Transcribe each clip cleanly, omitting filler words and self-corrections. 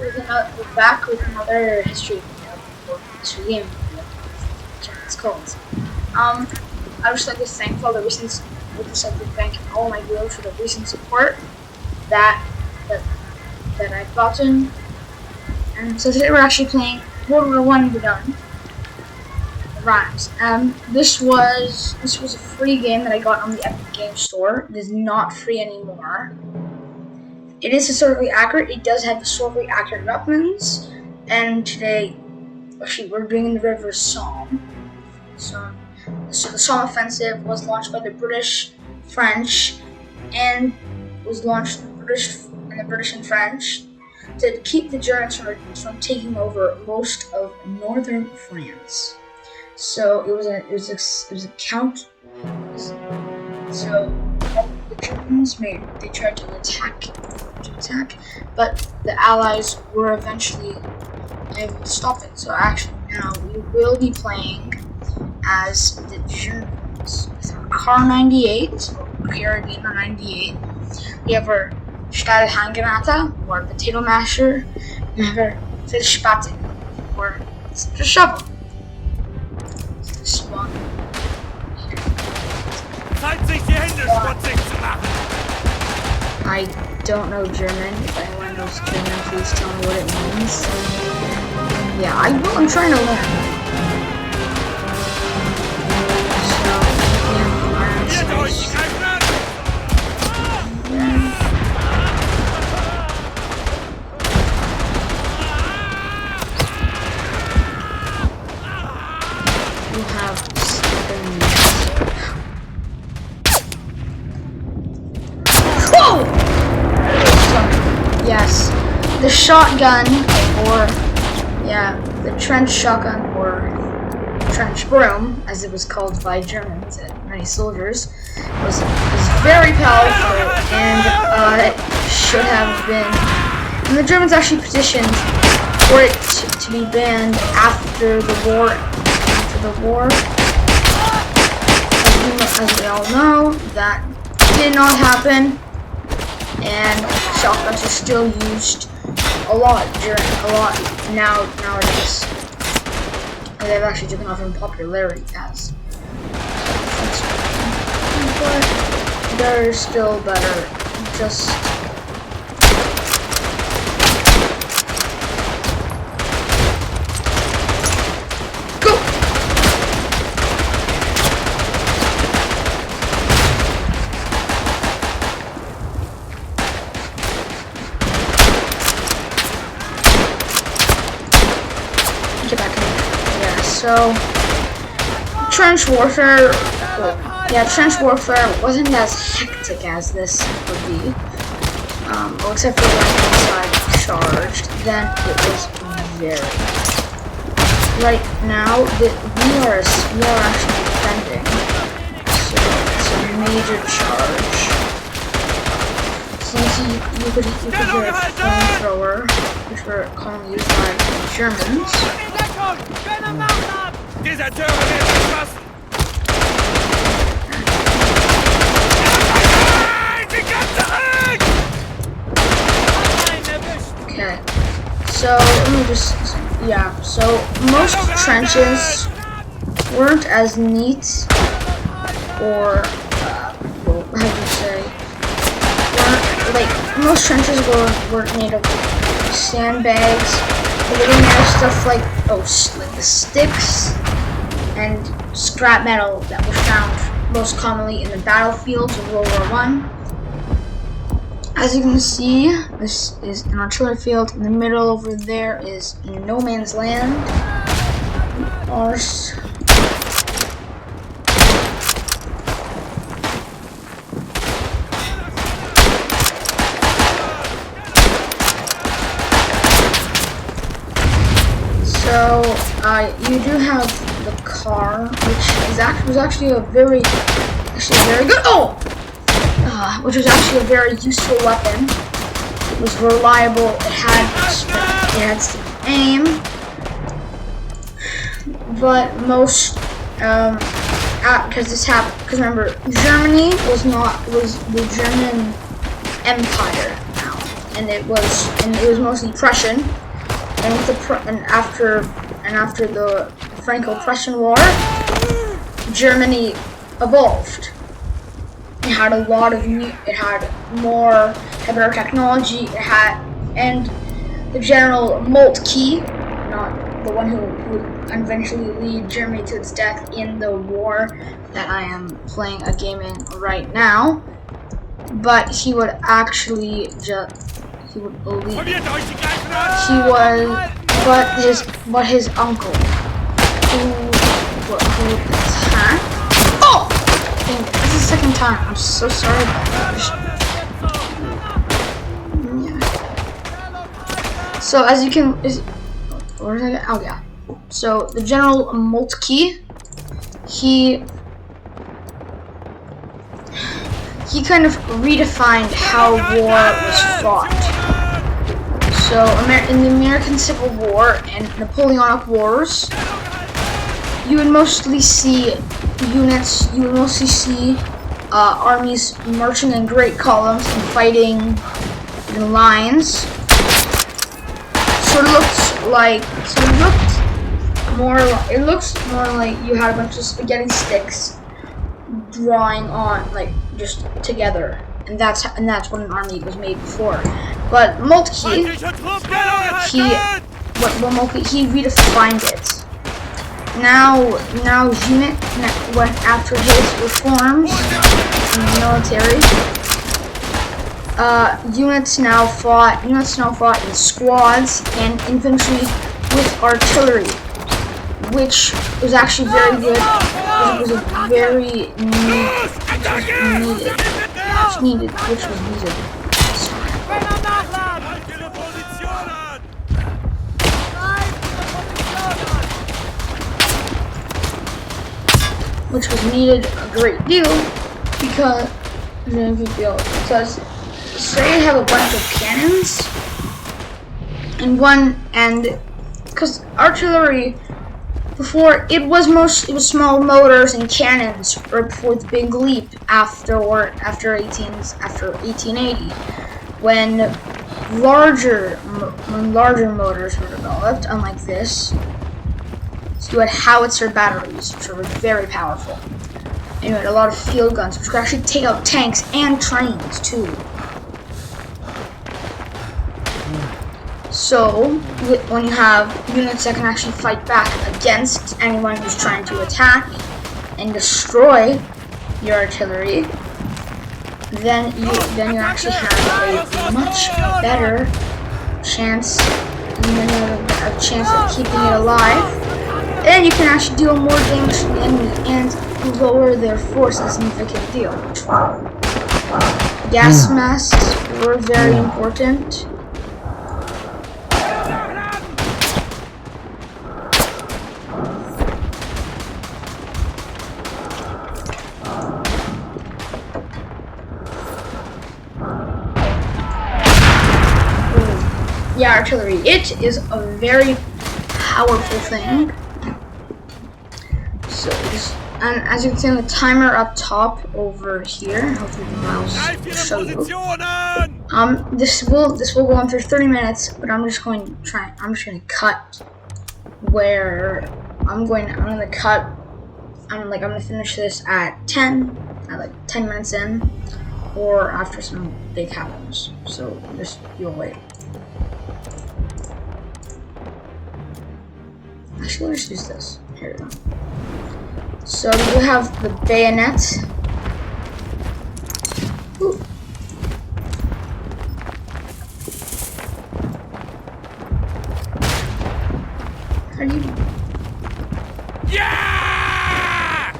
we're back with another history game. It's called. I would just like to thank all the recent. I would just like to thank all my viewers for the recent support that that I've gotten. And so today we're actually playing WW1-The Rhymes. This was a free game that I got on the Epic Game Store. It is not free anymore. It is historically accurate. It does have historically accurate weapons. And today, actually, we're doing the river Somme. So the Somme offensive was launched by the British, French, and was launched the British and French to keep the Germans from taking over most of northern France. So it was a count. So the Germans tried to attack, but the Allies were eventually able to stop it. So actually now we will be playing as the Germans with our Car 98, or Carabiner 98. We have our Stahlhandgranate, or potato masher, and we have our Filzspaten, or the shovel. This one. I don't know German. If anyone knows German, please tell me what it means. Yeah, I'm trying to learn. Yes, the shotgun, or the trench shotgun, or trench broom, as it was called by Germans and many soldiers, was very powerful, and it should have been. And the Germans actually petitioned for it to be banned after the war. As we all know, that did not happen. And shotguns are still used a lot nowadays. And they've actually taken off in popularity as but they're still better. Just go. So, trench warfare wasn't as hectic as this would be. Well, except for when inside charged, then it was very. Right now, we are actually defending, so it's a major charge. So you could hear a flamethrower, which were commonly used by the Germans. Okay, so let me so most trenches weren't as neat, or well, how do you say, most trenches weren't made of sandbags. They were made of stuff like the sticks and scrap metal that was found most commonly in the battlefields of World War I. As you can see, this is an artillery field. In the middle over there is no man's land. Ours. So you do have the car, which was actually a very good. Which was actually a very useful weapon. It was reliable. It had some aim, but most because remember, Germany was the German Empire now. and it was mostly Prussian. And after the Franco-Prussian War, Germany evolved. It had a lot of it had better technology. And the General Moltke, not the one who would eventually lead Germany to its death in the war that I am playing a game in right now, but he would actually he would lead. But his uncle, who attacked. Oh! Dang, this is the second time. I'm so sorry about that. Yeah. So as you can, where did I get? Oh yeah. So the General Moltke, he kind of redefined how war was fought. So in the American Civil War and Napoleonic Wars, you would mostly see armies marching in great columns and fighting in lines. So it looks more like you had a bunch of spaghetti sticks drawing on just together, and that's what an army was made for. But Moltke, he redefined it. Now unit went after his reforms in the military. Units now fought in squads and infantry with artillery, which was actually very good. It was a very needed, which was needed. Which was needed a great deal because say you have a bunch of cannons and because artillery before it was small motors and cannons right before the big leap after 1880 when larger motors were developed, unlike this. So you had howitzer batteries, which were very powerful. And you had a lot of field guns, which could actually take out tanks and trains too. So when you have units that can actually fight back against anyone who's trying to attack and destroy your artillery, then you actually have a much better chance of keeping it alive. And you can actually deal more damage to the enemy and lower their force a significant deal. Gas masks were very important. Yeah, artillery. It is a very powerful thing. So, and as you can see on the timer up top over here, hopefully the mouse will show you. This will go on for 30 minutes, but I'm just going to cut where I'm going to finish this at 10 minutes in, or after some big happens. So just you'll wait. Actually, let's use this. Here we go. So you have the bayonet. Ooh. How do you? Yeah.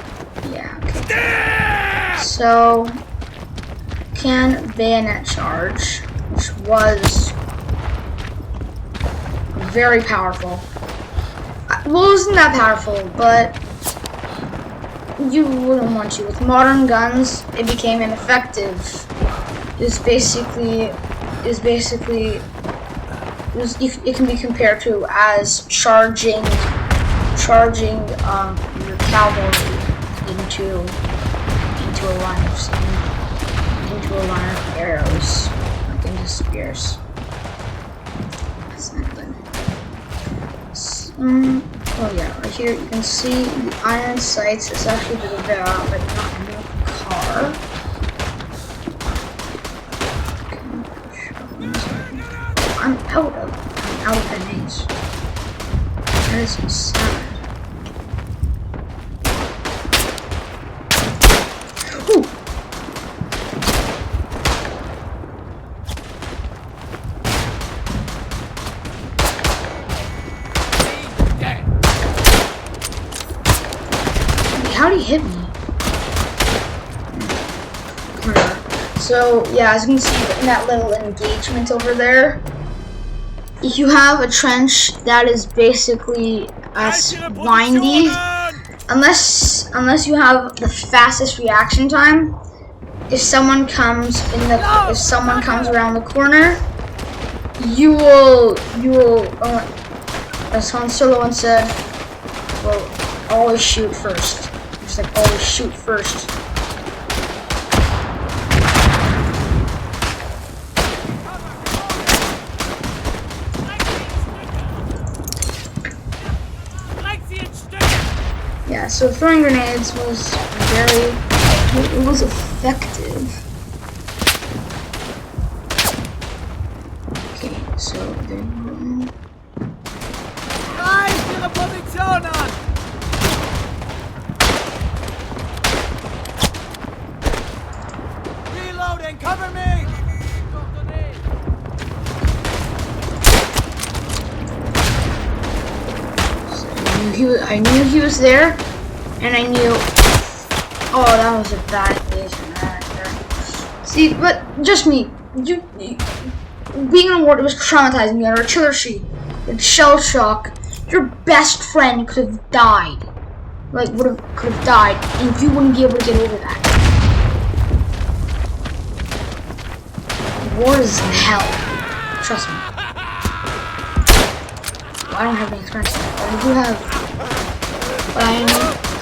Okay. So can bayonet charge, which was very powerful. Well, it wasn't that powerful, but you wouldn't want to. With modern guns, it became ineffective. It can be compared to as charging your cavalry into a line of arrows, like into spears. That's not good. Oh yeah, right here you can see the iron sights. It's actually to the there, but not in the car. I'm out of grenades. That is so sad. Ooh. How did he hit me? So yeah, as you can see in that little engagement over there, if you have a trench that is basically as windy, unless you have the fastest reaction time, if someone comes around the corner, you will as Han Solo once said, well, always shoot first. Just like always shoot first. Yeah, so throwing grenades was it was effective. Okay, so there you go. Reloading, cover me! I knew he was there, and I knew. Oh, that was a bad engagement right there. See, but just me. Being in a war, it was traumatizing me. An artillery, with shell shock. Your best friend could have died. Like could have died, and you wouldn't be able to get over that. War is hell. Trust me. Well, I don't have any experience with that, but I do have. But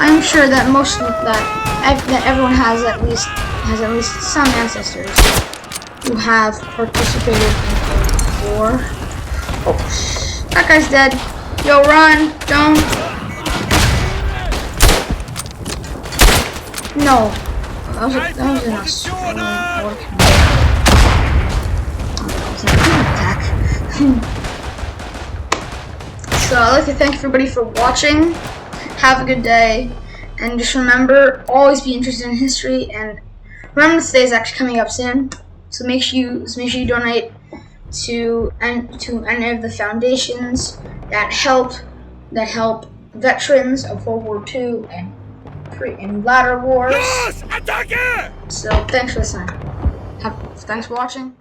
I'm sure that that everyone has at least some ancestors who have participated in a war. Oh, that guy's dead. Yo, run! Don't. No, that was an Australian orc. Attack. So I'd like to thank everybody for watching. Have a good day, and just remember, always be interested in history. And remember, today is actually coming up soon. So make sure you donate to any of the foundations that help veterans of World War II and latter wars. So thanks for listening. Thanks for watching.